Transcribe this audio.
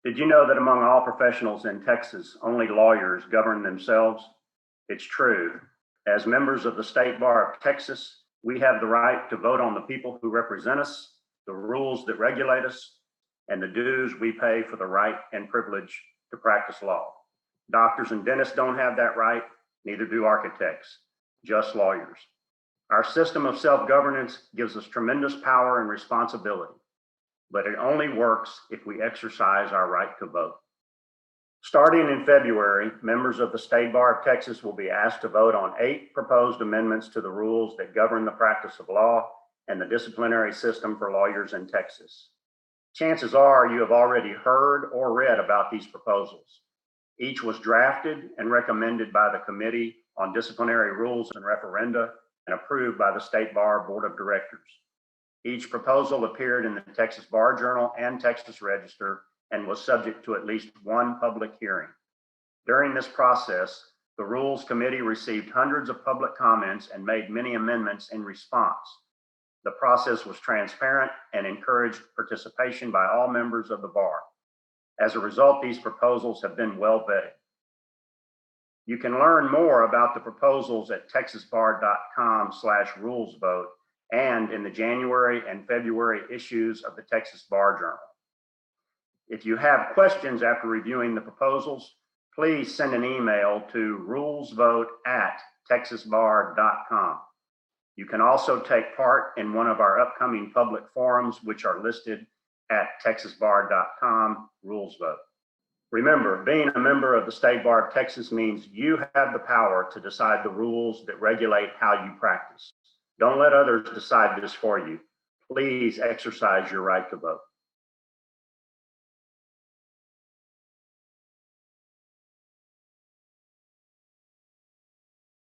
Did you know that among all professionals in Texas, only lawyers govern themselves? It's true. As members of the State Bar of Texas, we have the right to vote on the people who represent us, the rules that regulate us, and the dues we pay for the right and privilege to practice law. Doctors and dentists don't have that right, neither do architects, just lawyers. Our system of self-governance gives us tremendous power and responsibility, but it only works if we exercise our right to vote. Starting in February, members of the State Bar of Texas will be asked to vote on 8 proposed amendments to the rules that govern the practice of law and the disciplinary system for lawyers in Texas. Chances are you have already heard or read about these proposals. Each was drafted and recommended by the Committee on Disciplinary Rules and Referenda and approved by the State Bar Board of Directors. Each proposal appeared in the Texas Bar Journal and Texas Register and was subject to at least one public hearing. During this process, the Rules Committee received hundreds of public comments and made many amendments in response. The process was transparent and encouraged participation by all members of the bar. As a result, these proposals have been well vetted. You can learn more about the proposals at texasbar.com/rulesvote and in the January and February issues of the Texas Bar Journal. If you have questions after reviewing the proposals, please send an email to rulesvote@texasbar.com. You can also take part in one of our upcoming public forums, which are listed at texasbar.com/rulesvote. Remember, being a member of the State Bar of Texas means you have the power to decide the rules that regulate how you practice. Don't let others decide this for you. Please exercise your right to vote.